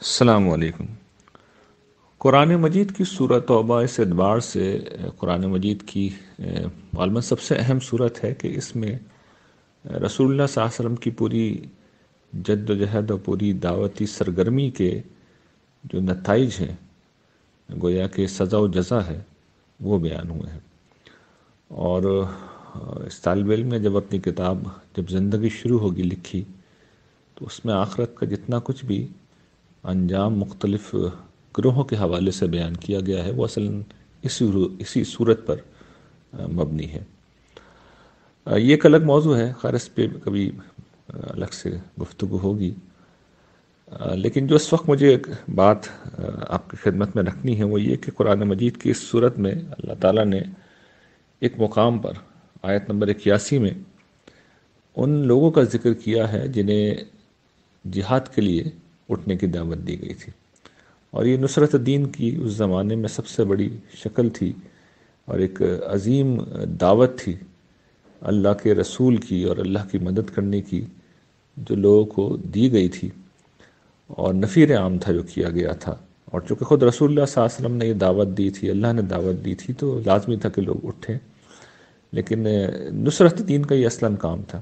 السلام علیکم۔ قرآن مجید کی سورۃ توبہ اس اعتبار سے قرآن مجید کی غالباً سب سے اہم صورت ہے کہ اس میں رسول اللہ صلی اللہ علیہ وسلم کی پوری جد و جہد اور پوری دعوتی سرگرمی کے جو نتائج ہیں، گویا کہ سزا و جزا ہے، وہ بیان ہوئے ہیں۔ اور اس طالب علم نے جب اپنی کتاب جب زندگی شروع ہوگی لکھی تو اس میں آخرت کا جتنا کچھ بھی انجام مختلف گروہوں کے حوالے سے بیان کیا گیا ہے وہ اصلاً اسی صورت پر مبنی ہے۔ یہ ایک الگ موضوع ہے، خیر اس پہ کبھی الگ سے گفتگو ہوگی، لیکن جو اس وقت مجھے ایک بات آپ کی خدمت میں رکھنی ہے وہ یہ کہ قرآن مجید کی اس صورت میں اللہ تعالیٰ نے ایک مقام پر آیت نمبر 81 میں ان لوگوں کا ذکر کیا ہے جنہیں جہاد کے لیے اٹھنے کی دعوت دی گئی تھی، اور یہ نصرت دین کی اس زمانے میں سب سے بڑی شکل تھی اور ایک عظیم دعوت تھی اللہ کے رسول کی اور اللہ کی مدد کرنے کی جو لوگوں کو دی گئی تھی، اور نفیر عام تھا جو کیا گیا تھا۔ اور چونکہ خود رسول اللہ صلی اللہ علیہ وسلم نے یہ دعوت دی تھی، اللہ نے دعوت دی تھی، تو لازمی تھا کہ لوگ اٹھیں، لیکن نصرت دین کا یہ اصلاً کام تھا۔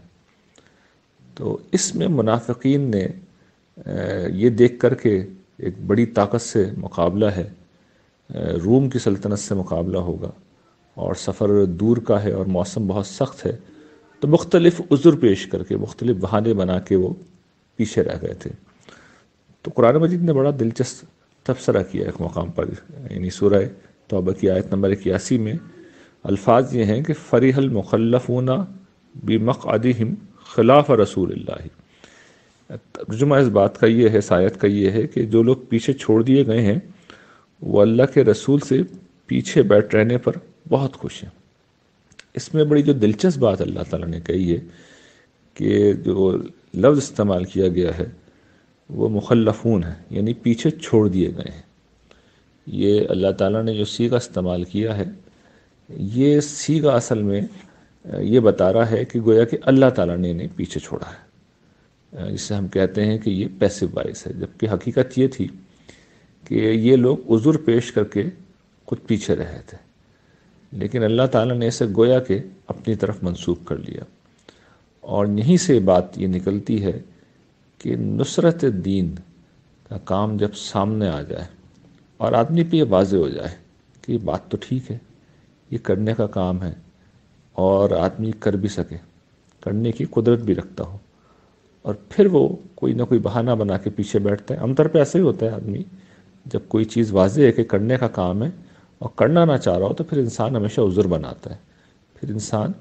تو اس میں منافقین نے یہ دیکھ کر کے ایک بڑی طاقت سے مقابلہ ہے، روم کی سلطنت سے مقابلہ ہوگا اور سفر دور کا ہے اور موسم بہت سخت ہے، تو مختلف عذر پیش کر کے مختلف بہانے بنا کے وہ پیچھے رہ گئے تھے۔ تو قرآن مجید نے بڑا دلچسپ تبصرہ کیا ایک مقام پر، یعنی سورہ توبہ کی آیت نمبر 81 میں الفاظ یہ ہیں کہ فریح المخلفون بمقعدہم خلاف رسول اللہ۔ ترجمہ اس بات کا یہ ہے، اس آیت کا یہ ہے کہ جو لوگ پیچھے چھوڑ دیے گئے ہیں وہ اللہ کے رسول سے پیچھے بیٹھ رہنے پر بہت خوش ہیں۔ اس میں بڑی جو دلچسپ بات اللہ تعالیٰ نے کہی ہے کہ جو لفظ استعمال کیا گیا ہے وہ مخلفون ہے، یعنی پیچھے چھوڑ دیے گئے ہیں۔ یہ اللہ تعالیٰ نے جو صیغہ استعمال کیا ہے، یہ صیغہ اصل میں یہ بتا رہا ہے کہ گویا کہ اللہ تعالیٰ نے انہیں پیچھے چھوڑا ہے، جسے ہم کہتے ہیں کہ یہ پیسو وائس ہے، جبکہ حقیقت یہ تھی کہ یہ لوگ عذر پیش کر کے خود پیچھے رہے تھے، لیکن اللہ تعالیٰ نے اسے گویا کہ اپنی طرف منسوب کر لیا۔ اور یہیں سے بات یہ نکلتی ہے کہ نصرت دین کا کام جب سامنے آ جائے اور آدمی پہ یہ واضح ہو جائے کہ یہ بات تو ٹھیک ہے، یہ کرنے کا کام ہے اور آدمی کر بھی سکے، کرنے کی قدرت بھی رکھتا ہو، اور پھر وہ کوئی نہ کوئی بہانہ بنا کے پیچھے بیٹھتا ہے۔ عام طور پہ ایسا ہی ہوتا ہے، آدمی جب کوئی چیز واضح ہے کہ کرنے کا کام ہے اور کرنا نہ چاہ رہا ہو تو پھر انسان ہمیشہ عذر بناتا ہے، پھر انسان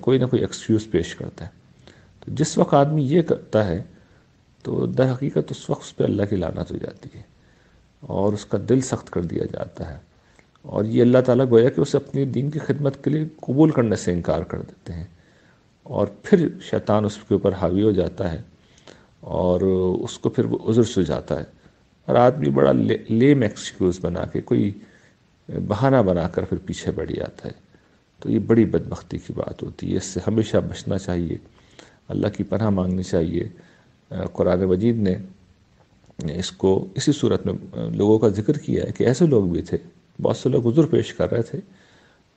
کوئی نہ کوئی ایکسکیوز پیش کرتا ہے۔ تو جس وقت آدمی یہ کرتا ہے تو در حقیقت اس وقت اس پہ اللہ کی لعنت ہو جاتی ہے اور اس کا دل سخت کر دیا جاتا ہے، اور یہ اللہ تعالیٰ گویا کہ اسے اپنی دین کی خدمت کے لیے قبول کرنے سے انکار کر دیتے ہیں، اور پھر شیطان اس کے اوپر حاوی ہو جاتا ہے اور اس کو پھر وہ عذر سجاتا ہے، اور آدمی بڑا لیم ایکسکیوز بنا کے کوئی بہانہ بنا کر پھر پیچھے بڑھ جاتا ہے۔ تو یہ بڑی بدبختی کی بات ہوتی ہے، اس سے ہمیشہ بچنا چاہیے، اللہ کی پناہ مانگنی چاہیے۔ قرآن مجید نے اس کو اسی صورت میں لوگوں کا ذکر کیا ہے کہ ایسے لوگ بھی تھے، بہت سے لوگ عذر پیش کر رہے تھے،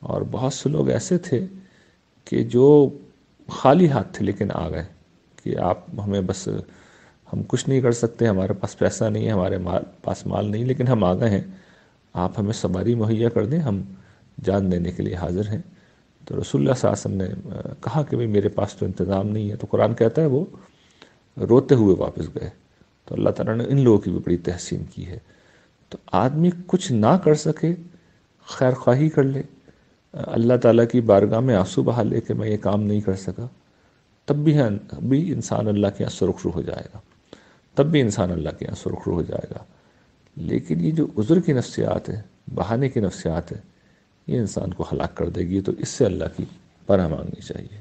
اور بہت سے لوگ ایسے تھے کہ جو خالی ہاتھ تھے لیکن آ گئے کہ آپ ہمیں بس، ہم کچھ نہیں کر سکتے، ہمارے پاس پیسہ نہیں ہے، ہمارے پاس مال نہیں، لیکن ہم آ گئے ہیں، آپ ہمیں سواری مہیا کر دیں، ہم جان دینے کے لیے حاضر ہیں۔ تو رسول اللہ صلی اللہ علیہ وسلم نے کہا کہ میرے پاس تو انتظام نہیں ہے، تو قرآن کہتا ہے وہ روتے ہوئے واپس گئے۔ تو اللہ تعالیٰ نے ان لوگوں کی بھی بڑی تحسین کی ہے۔ تو آدمی کچھ نہ کر سکے، خیر خواہی کر لے، اللہ تعالیٰ کی بارگاہ میں آنسو بہا لے کہ میں یہ کام نہیں کر سکا، تب بھی انسان اللہ کے یہاں سرخرو ہو جائے گا، تب بھی انسان اللہ کے یہاں سرخرو ہو جائے گا۔ لیکن یہ جو عذر کی نفسیات ہے، بہانے کی نفسیات ہے، یہ انسان کو ہلاک کر دے گی، تو اس سے اللہ کی پناہ مانگنی چاہیے۔